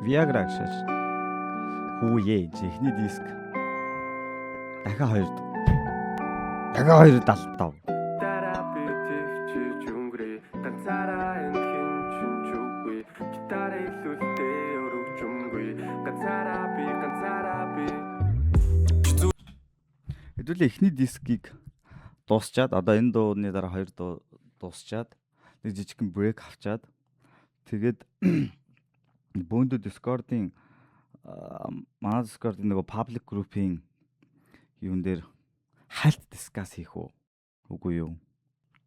Viagra гэж. Хүүе ихний диск. Дахиад 275. Хэдүүлээ ихний дискийг дуусчаад одоо энэ дууны дараа 2 дуу дуусчаад нэг жижигхэн брейк авчаад тэгээд бөөндө Discord-ийн манай Discord-ийн нөгөө public group-ийн юун дээр хальт дискас хийх үгүй юу?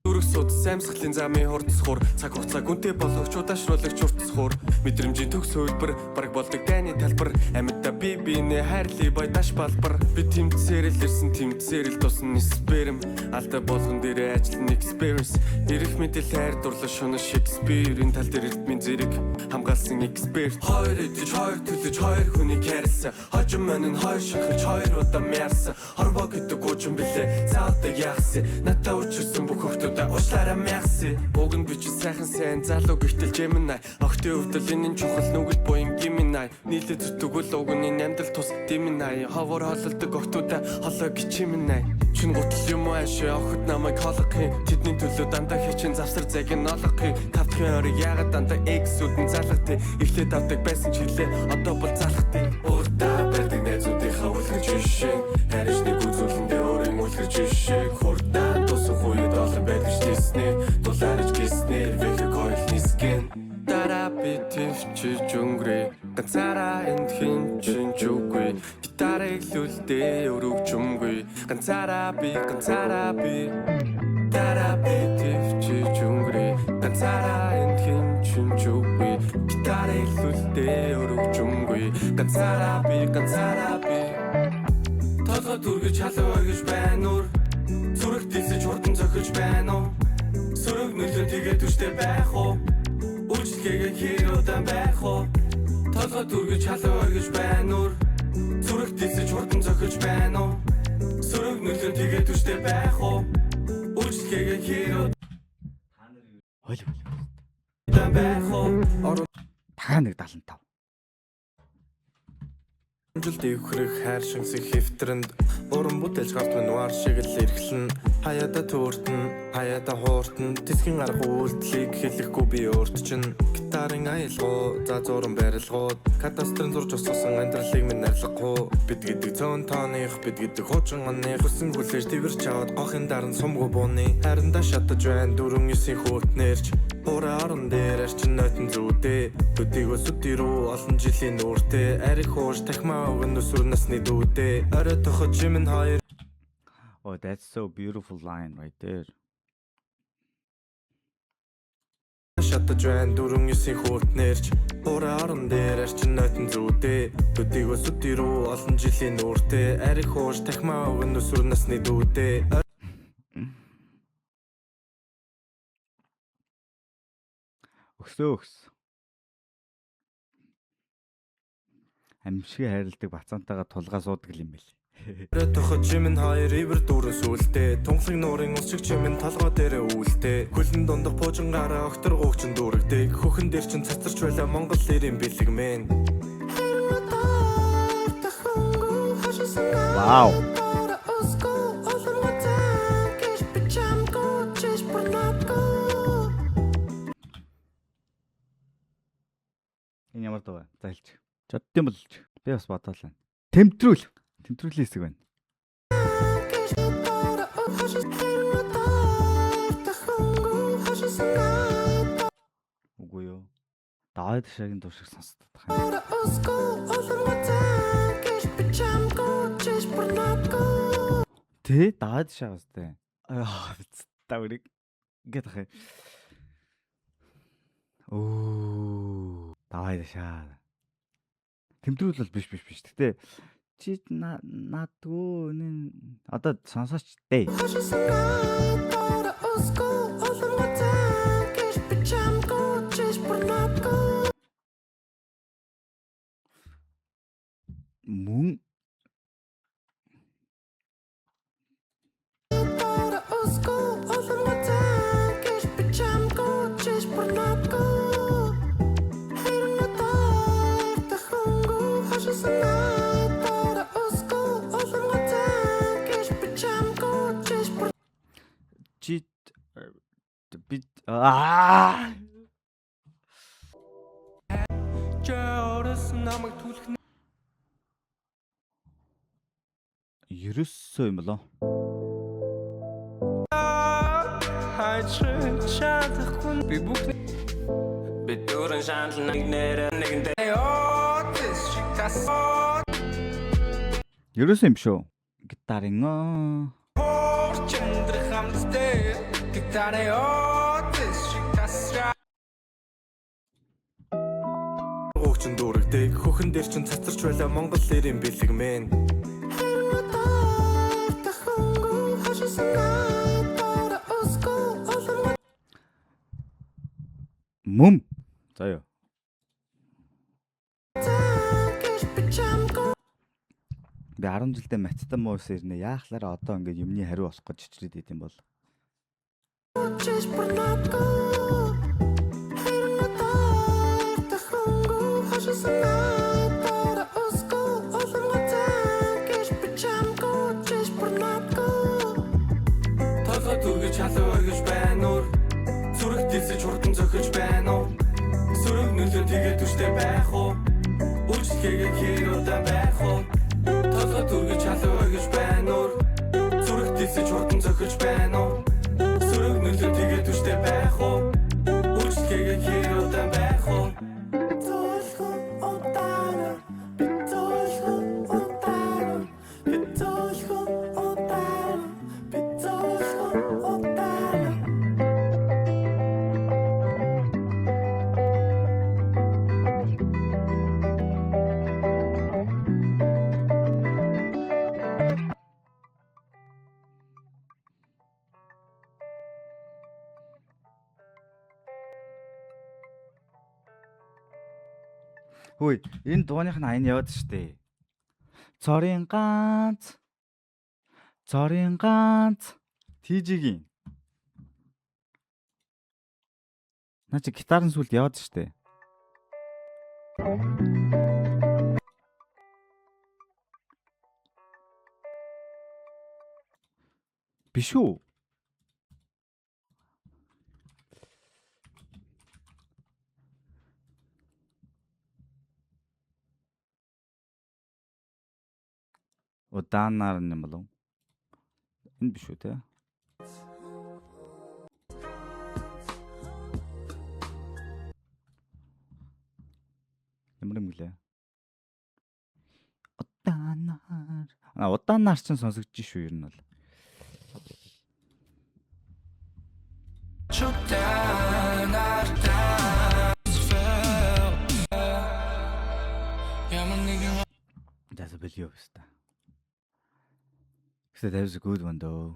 Дүрсүүд самсгалын замын хурцсахур цаг хугацаа гүнтэй болгоч удаашруулагч уртсахур мэдрэмжийн төгс хөлбөр бараг болдог дайны талбар амьдаа бинэ хайрлыг байдаш балбар би тэмцээрэл ирсэн тэмцээрэл тусна сперм алда болгон дээрээ ажиллан experience ирэх мэдэл хайр дурлал шунаа Шекспирийн тал дээр ритмийн зэрэг хамгаалсан эксперт хоёр идэж хоёр төлөж хоёр хүнийг хайрлсан хожим маань хоёр шахаж хоёр удаа мярсан хорвоо гэдэг гуйчин билээ цаадаг яахсан надад учирсан бүх хөвтөд уушлаараа мяхси уг нь бичиж сайхан сайн залуу гихтэл Gemini огтын өвдөл энэ чухал нүгэл буян Gemini нийлээ зүтгүүл уг нь амьдрал тус Gemini хавар хололдог огтуудаа холоо гिचимнай чин гутал юм аашаа охид намайг холгохын тэдний төлөө дандаа хийчин завсар зайг нь олгохын тавтхын орыг яагаад дандаа X-үүдэн залгахтыг эхлээд авдаг байсан ч хэлээ одоо бол залхтыг урдаа барьдаг найзуудынхаа үлгэж жишээ харишны үзүүлэндээ өөрийн үлгэж жишээ хурдаа дуусах үед олон байдаг шнэснэ дулаарч гиснэр вэх койл нисгэн тарапи төвчж өнгөрөө ганцаараа энд хинчин чүгүй гитарыг лүлдээ өрөвч өмгүй ганцаараа би тарапи төвчж өнгөрөө ганцаараа энд хинчин чүгүй гитарыг лүлдээ өрөвч өмгүй ганцаараа би толгой дүргэж халуу гэж байна уу зүрх дисэж хурдан зохиж байна уу сүрэг нөлөө тэгээд үстэй байх уу үйлчлэгээ хэр удаан байх уу толгой дүргэж халуу гэж байна уу зүрх дисэж хурдан зохиж байна уу сүрэг нөлөө тэгээд үстэй байх уу үйлчлэгээ хэр удаан байх уу Дахиад нэг 75. Амжилт ивхрэх хайр шинсэх хэвтрэнд уран бүтээлч гарт минь шиг л эргэлэн хаяада төөртөн хаяада хууртан тэсгийн арга үйлдэлийг хэлэхгүй би өөрт чинь гитарын аялгуу зазууран барилгууд катастрын зурж уссан амьдралыг минь арилгахгүй бид гэдэг цөөн тооных бид гэдэг хуучин оных өсөн хүлээж тэрч аваад гохын даран сумгу бууны хайранда шатаж байна 4-9 хүүтнэрч Ора орон дээр арчин нойтон зүйтэй төдийг өсөд ирүү олон жилийн нүртэй арих хууш тахмаа өгөн өсвөр насны дүүдээ орой тохож жимэн хоёр. Oh, that's so beautiful line right there. Шатаж байна 4-9 хүүтнэрч Ора орон дээр арчин нойтон зүйтэй төдийг өсөд ирүү олон жилийн нүртэй арих хууш тахмаа өгөн өсвөр насны дүүдээ Өксөөс. Амьшиг хайрладаг бацаантайгаа тулгаа суудаг юм байл. Орой тохож жимэн хоёр ивэр дүүрэн сүултээ тунхлаг нуурын ус шиг жимэн толгой дээрээ үүлтээ хөлн дундах буужингаараа октор гуугчин дүүрэгдэг хөхөн дээр чин цацарч байла Монгол ирийн бэлэг мэн. Вау. Энэ ямар дуу вэ? За хэлж. Жоддсон бол би бас бодоолаа. Тэмдрүүлийн хэсэг байна. Үгүй юу. Даваад шагийн дуу шиг сонсдог байна. Тэ даваад шаагастай. Таврыг ингээд ахаа. Оо, даваад шаа. Тэмдрүүл бол биш. Гэтэ чи наадгүй одоо сонсооч дээ. Мөн Аа. Жорс намайг түлхнэ. Ерөөсөө юм болоо. Хайчрын чадахгүй би бүхний бидүрэн шаанл нэгэндээ Ерөөсөө юм шүү. Гитарын чөндр хамтдээ гитарээ Уучин дүүрэгдэг хөхөн дээр чин цацарч байлаа Монгол нэрийн бэлэг мэн мөм. За ёо. Би 10 жилдээ маттай муус ирнэ. Яахлаараа одоо ингээд юмны хариу олох гэж чичрээд идэм бол. Толгой түргэж халуу өргөж байна уу Зүрх дилсэж хурдан зөхөж байна уу Сүрэг нөлөө тэгээд түштэй байх уу Үйлчлэгээ хэр удаан байх уу Толгой түргэж халуу өргөж байна уу Зүрх дилсэж хурдан зөхөж байна уу Сүрэг нөлөө тэгээд түштэй байх уу Үйлчлэгээ хэр удаан байх уу Хөөе, энэ дууных нь аян яваад штэ. Цорын ганц. TG-гийн. Наа чи гитарын сүлд яваад штэ. Биш үү? Удаанаар юм болов. Энэ биш үү те? Ямар юм гэлээ? Удаанаар. Удаанаар ч сонсогдож шүү ер нь бол. That's a bit of stuff. So that was a good one though.